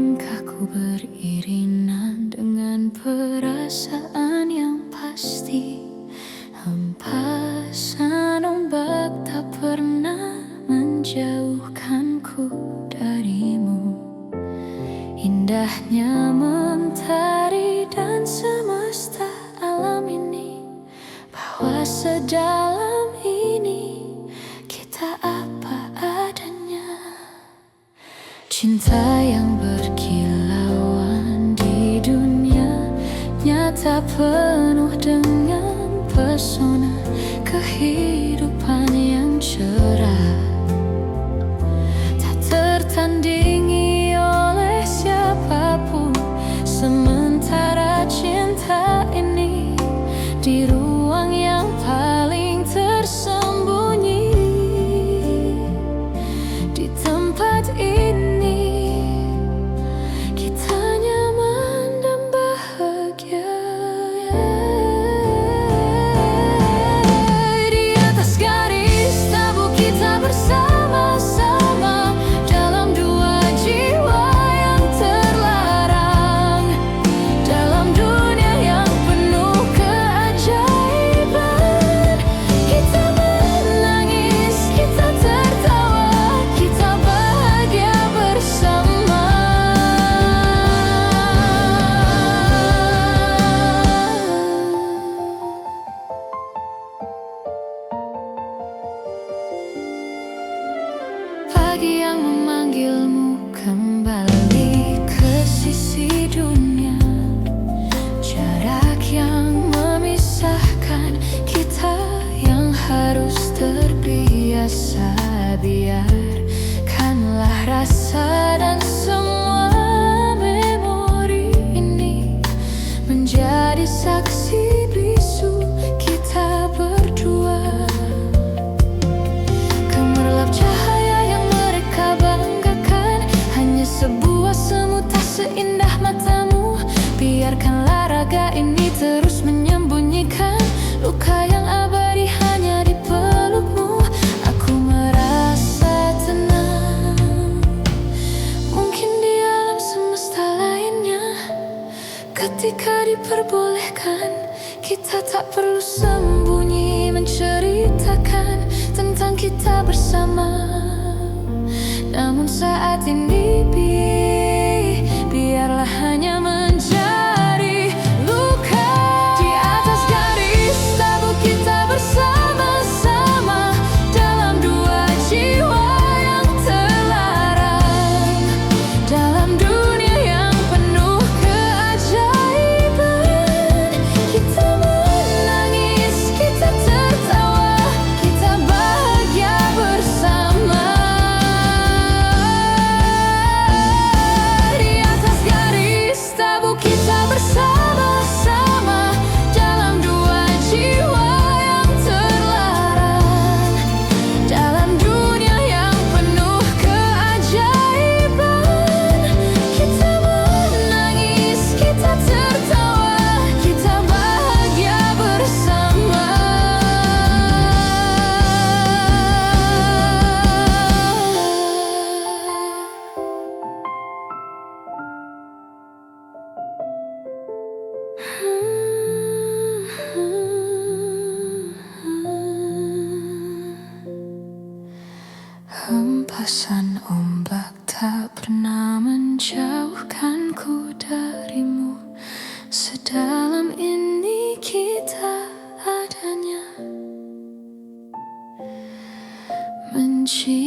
Langkahku beririnan dengan perasaan yang pasti. Hempasan ombak tak pernah menjauhkanku darimu. Indahnya mentari dan semesta alam ini, bahwa sedalam ini kita apa adanya. Cinta yang berkilauan di dunia nyata, penuh dengan pesona kehidupan yang cerah, tak tertandingi oleh siapapun. Sementara cinta ini di ruang yang paling tersembunyi, di tempat ini pagi yang memanggilmu kembali ke sisi dunia. Jarak yang memisahkan kita yang harus terbiasa. Biarkanlah rasa dan semua memori ini menjadi saksi bisu kita berdua. Gemerlap cahaya yang mereka banggakan, hanya sebuah semut tak seindah matamu. Biarkanlah raga ini terus menyembunyikan luka yang abadi hanya di pelukmu. Aku merasa tenang, mungkin di alam semesta lainnya, ketika diperbolehkan kita tak perlu sembunyi menceritakan tentang kita bersama. Namun saat ini biarlah hanya menjadi luka. Di atas garis tabu kita bersama-sama dalam dua jiwa yang terlarang, dalam dunia yang penuh keajaiban. Kita menangis, kita tertawa, kita bahagia bersama. Di atas garis tabu kita bersama-sama dalam dua jiwa yang terlarang, dalam dunia yang penuh keajaiban. Kita menangis, kita tertawa, kita bahagia bersama. Hempasan ombak tak pernah menjauhkanku darimu. Sedalam ini kita adanya, mencintai.